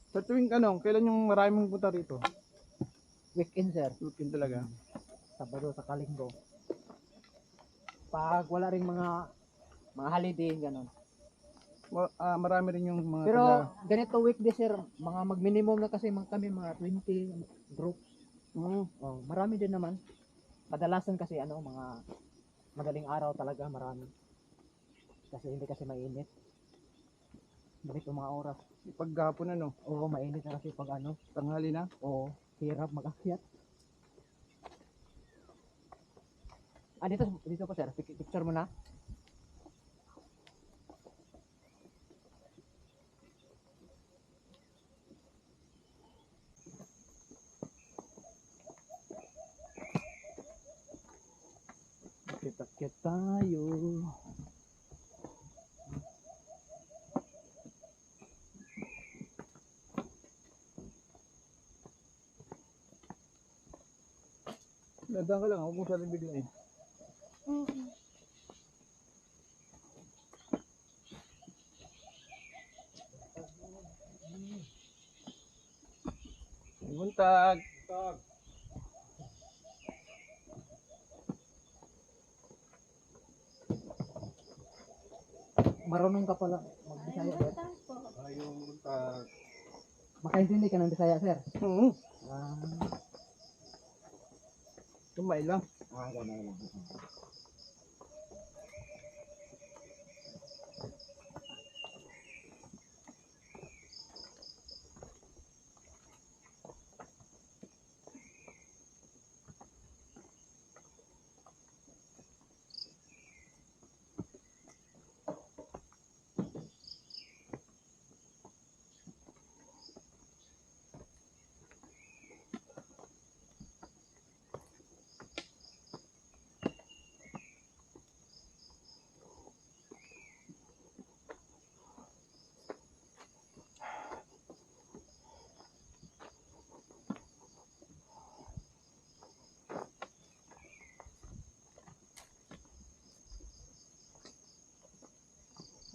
Sa tuwing kailan yung maraming punta rito? Weekend, sir. Weekend talaga. Sabado sa Linggo. Pag wala ring mga holiday, gano'n. Marami rin yung mga Pero ganito weekday, sir, mga mag-minimum na kasi kami mga 20 groups. Oh, marami din naman. Kadalasan kasi mga madaling araw talaga marami. Kasi hindi kasi mainit. Ganito mga oras. Paghapon Oo, mainit na kasi pag tanghali na. Oo, hirap mag-akyat. Dito po, sir. Picture mo na. Kita tayo. Dadaan ka lang, huwag mong saling biglain. Buntag. Marunong ka pala mag-Bisaya, sir. Ayong buntag. Makaintindi ka ng Bisaya, sir. Tumay lang. Ganun lang.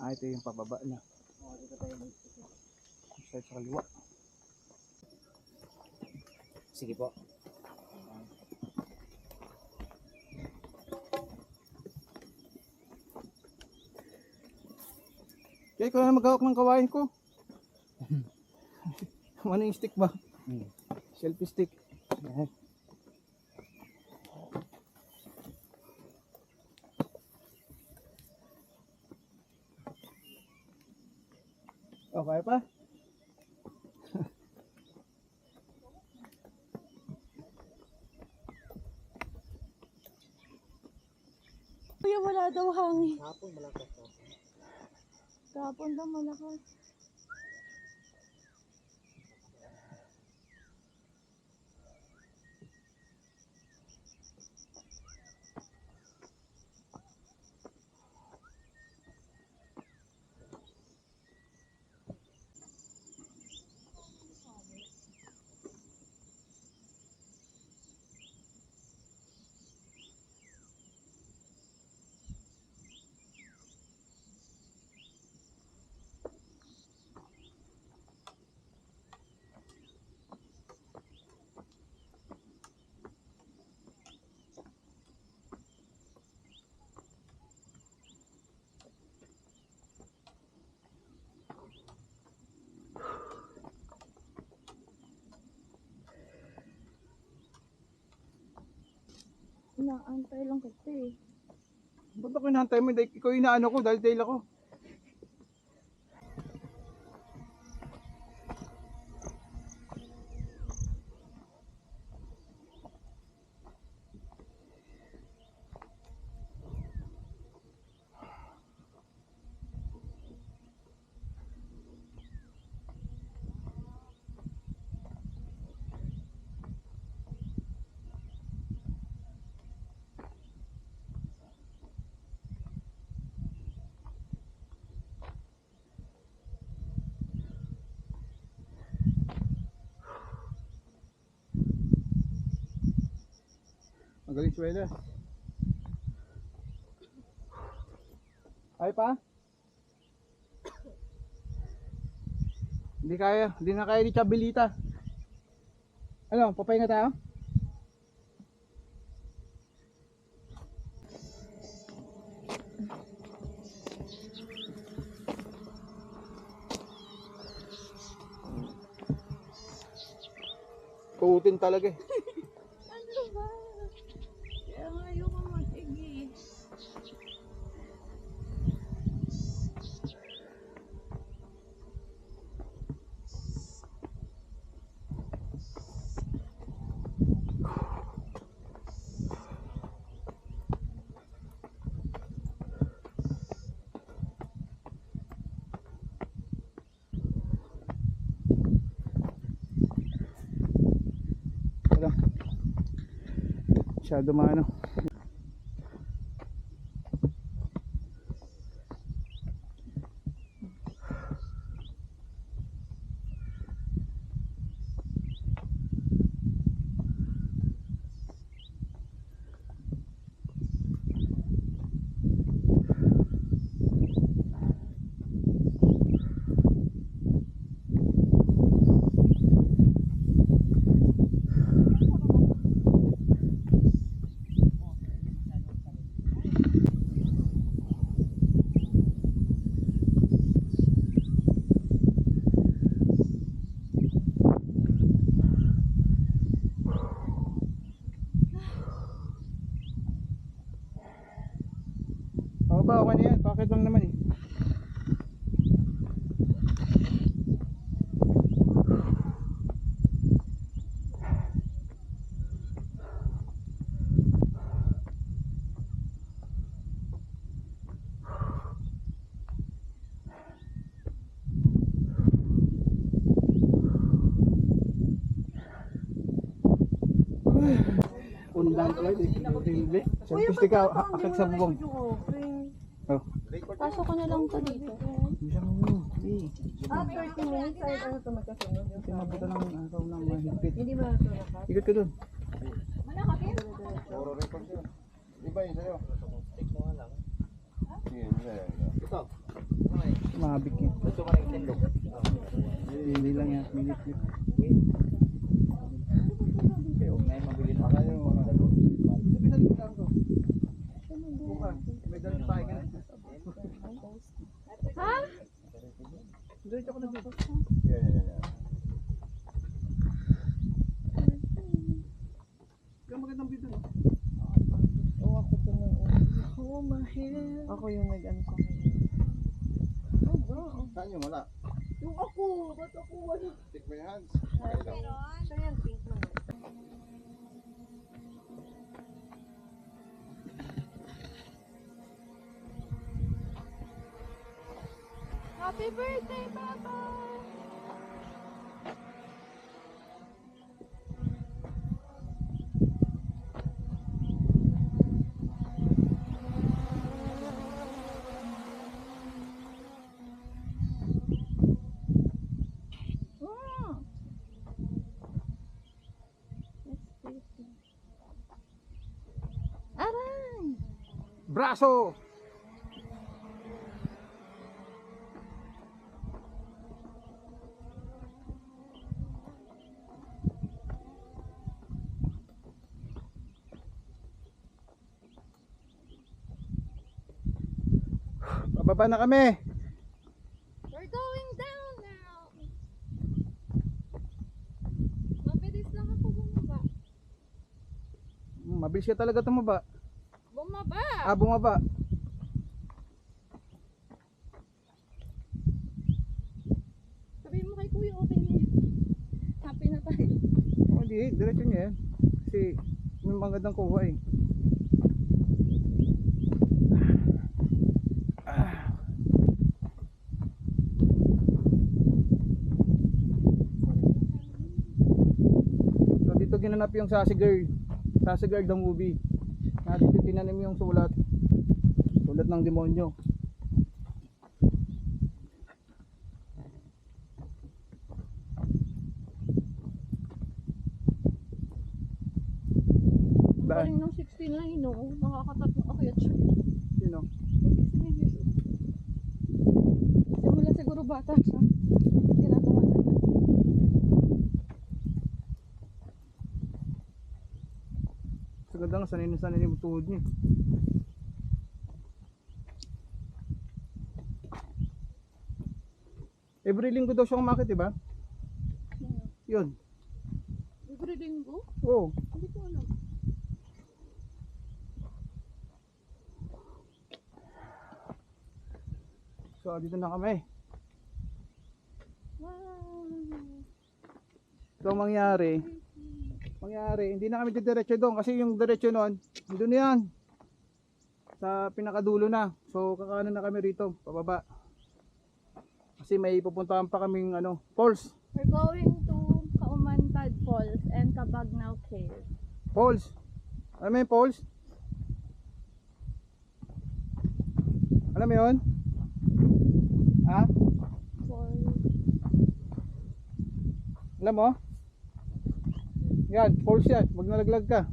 Ito yung pababa na. Dito tayo Sa kaliwa. Sige po. Kaya ikaw na maghawak ng kawain ko. Ano yung stick ba? Selfie stick. Yan. Okay pa? Kuya, wala daw hangin. Hapon malakas to. Kahapon daw malakas. Inaantay lang kita eh. Ba't ako hinahantay mo? Ikaw inaano ko dahil ako. Magaling swela. Ay pa? Hindi na kaya ni Chabelita. Ano, papahinga tayo? Putin talaga eh. Ano ba? Kaya nga ayoko mag-igi. Wala. Masyado maano. Oo ba, okay na yan. Bakit lang naman eh. Undang ko lang eh. Selfie ka, akit sa bubong. Oh. Pasok ko na lang to dito. Bisa mo. Eh. 30 minutes ay ano to magkasunod. Kasi mabuta ng araw ng mahigpit. Hindi ba ito lakas? Ikot ka dun. Iba yun sa'yo. Stick mo nga lang. Sige, ito. Mabik yan. Gusto ka ng itlog. Hindi lang yan. Minute clip. Okay, huwag na yung mabili na kayo. Mga dalo. Sabi sa likod ko. Bukas. May dalang tayo ka na. Ha? Diretso ko na dito. Yeah. Kaya magandang video no? Oo, ako to na. Oh, mahal. Ako yung nag-ano sa akin. Oh, bro. Saan yung wala? Yung ako. Ba't ako wala? Stick mo yung hands. Siya yan, pink naman. Happy birthday, Papa! Aray! Braso! Bababa na kami. We're going down now. Mabilis lang ako bumaba. Mabilis ka talaga tumaba. Bumaba! Bumaba. Sabihin mo kay Kuya, okay na yan. Happy na tayo. Hindi, diretso niya yan. Kasi may magandang kuha eh. So dito ginanap yung Sassy Girl. Sassy Girl the movie. Dito tinanim yung sulat. Sulat ng demonyo. Galing ng 16 lang yun, no? Nakakatatlo akyat siya. Sino? 16 years old. Simula siguro bata siya. Ginagawa na. Maganda nga, sanay na sanay yung tuhod niya. Every linggo daw siya umakit, diba? Yun. Every linggo? Oo. Hindi ko alam. So, dito na kami. Wow. So, mangyari, hindi na kami didiretso doon kasi yung diretso noon, doon na yan. Sa pinakadulo na. So, kakanan na kami rito, pababa. Kasi may pupuntahan pa kaming falls. We're going to Kaumantad Falls and Cabagnaw Cave. Falls. Alam mo yung falls? Alam mo yun? Ha? Falls. Alam mo? Yan, falls yan. Huwag nalaglag ka.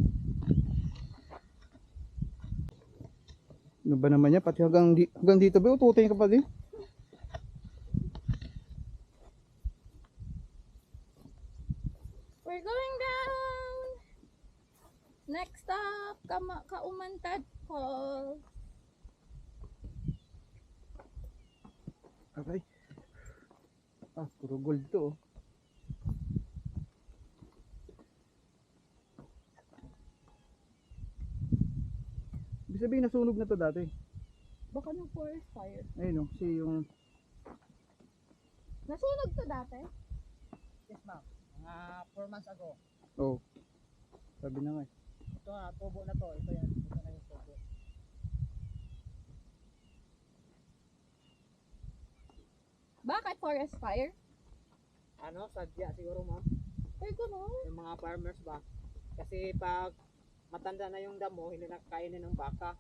Ano ba naman yan? Pati hanggang dito ba? Ututin ka pa din. We're going down. Next stop, Kaumantad Falls. Okay. Puro gold to. Ibig sabihin nasunog na to dati. Baka ng forest fire. Ayun kasi yung Nasunog to dati? Yes, ma'am. Mga 4 months ago. sabi na nga. Ito nga, tubo na to. Ito yan. Ito na yung tubo. Bakit forest fire? Ano, sadya siguro, ma'am. Ay, gano'n. Yung mga farmers ba? Kasi pag matanda na yung damo, hindi na kainin ng baka.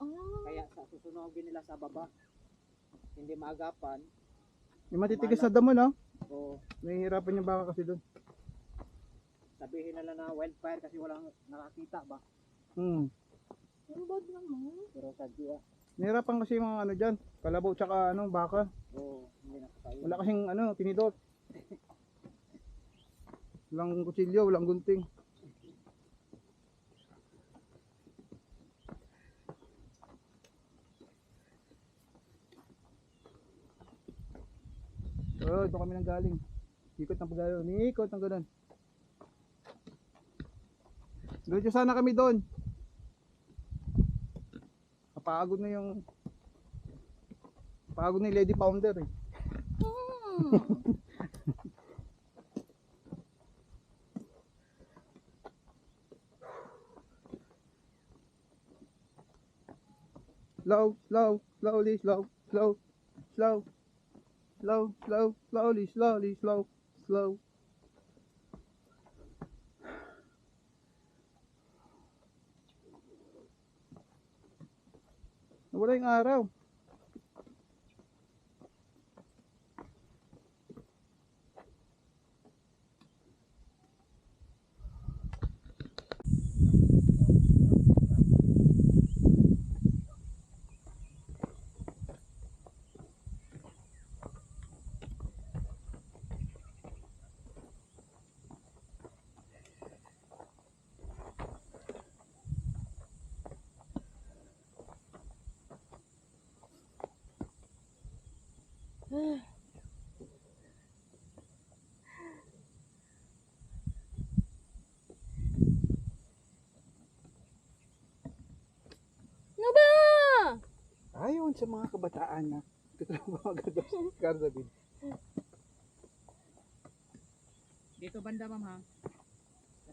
Ah, Kaya susunogin nila sa baba. Hindi maagapan. Yung matitigas na damo no? O Nahihirapan yung baka kasi doon. sabihin nila na wildfire kasi walang nakakita ba? Hmm. ang bad naman. Pero sadya. Nahihirapan kasi yung mga dyan. Kalabaw tsaka baka. O hindi nakakain. Wala kasing tinidor. Walang kutsilyo, walang gunting. So, ito kami nang galing. Ikot ng pagano, ikot ng ganun. Diretso sana kami doon. Kapagod na yung pagod na yung Lady Pounder eh. Hmm. Slow, slow, slowly, slow, slow, slow, slow, slow, slowly, slowly, slow, slow. Nawala yung araw. Ano ba? Ayon sa mga kabataan na maganda si Carl David. Dito banda, ma'am, ha?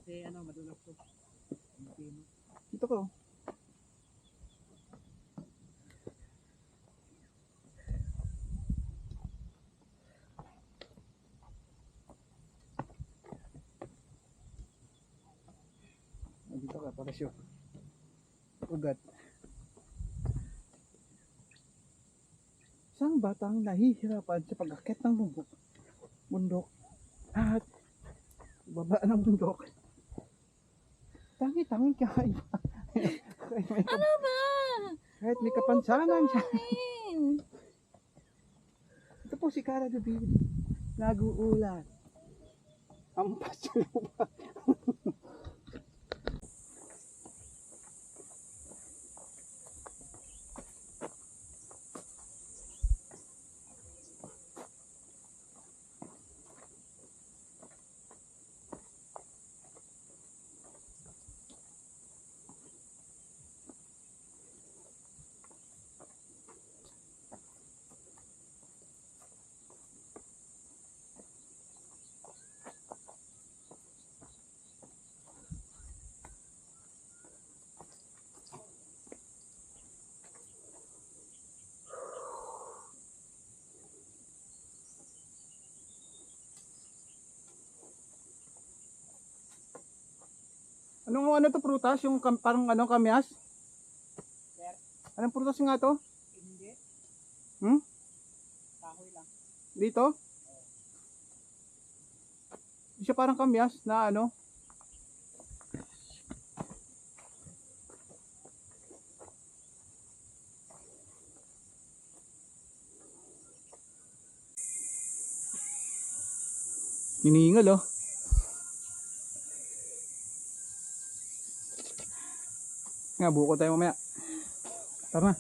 Kasi madulas to. Dito ko. Dito ka para sure. Ugat. Isang batang nahihirapan sa pag-akit ng bundok at baba ng bundok. Tangi-tangi kahit Ano ba? kahit may kapansanan siya. Ayun. Ito po si Cara David. Nag-uulat. Ampas sa lupa. Anong ano to prutas? Yung parang ano kamyas? Anong prutas nga to? Hindi. Hmm? Kahoy lang. Dito? Hindi siya parang kamyas na ano? Hiningal oh. Nga, buko tayo mamaya. Tara na.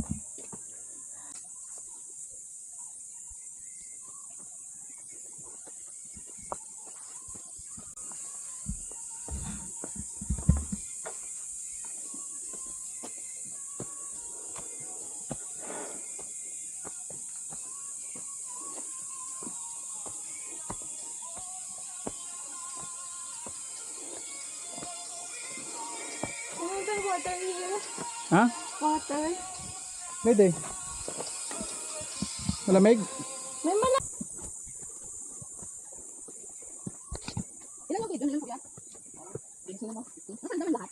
Oh, there's water here. Ha? Water. Pwede. Malamig? May mala. Ilan mo dito? Ilan mo yan? Sino mo? Nasaan naman lahat?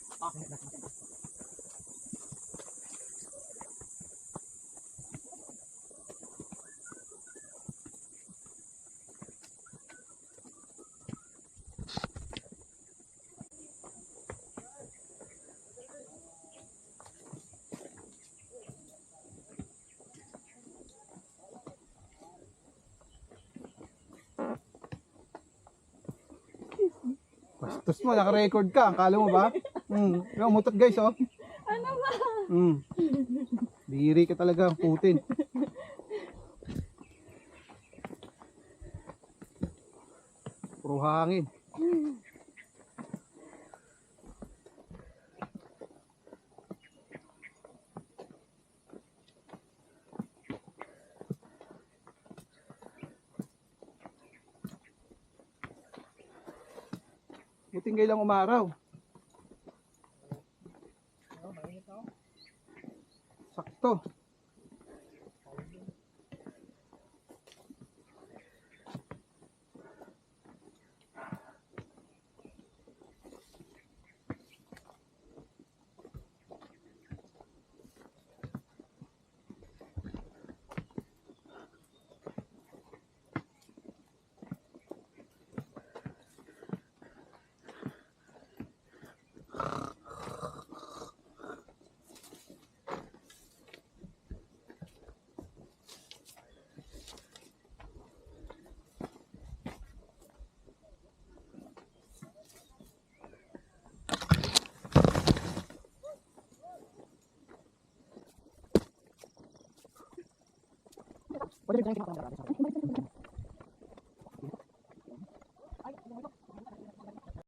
Bastos mo, naka-record ka. Akala mo ba? Yung mutot guys, oh. Ano ba? Biri ka talaga, Putin. Puro hangin. Buting kayo lang umaraw. Sakto. Pwede rin tayo kinakaroon.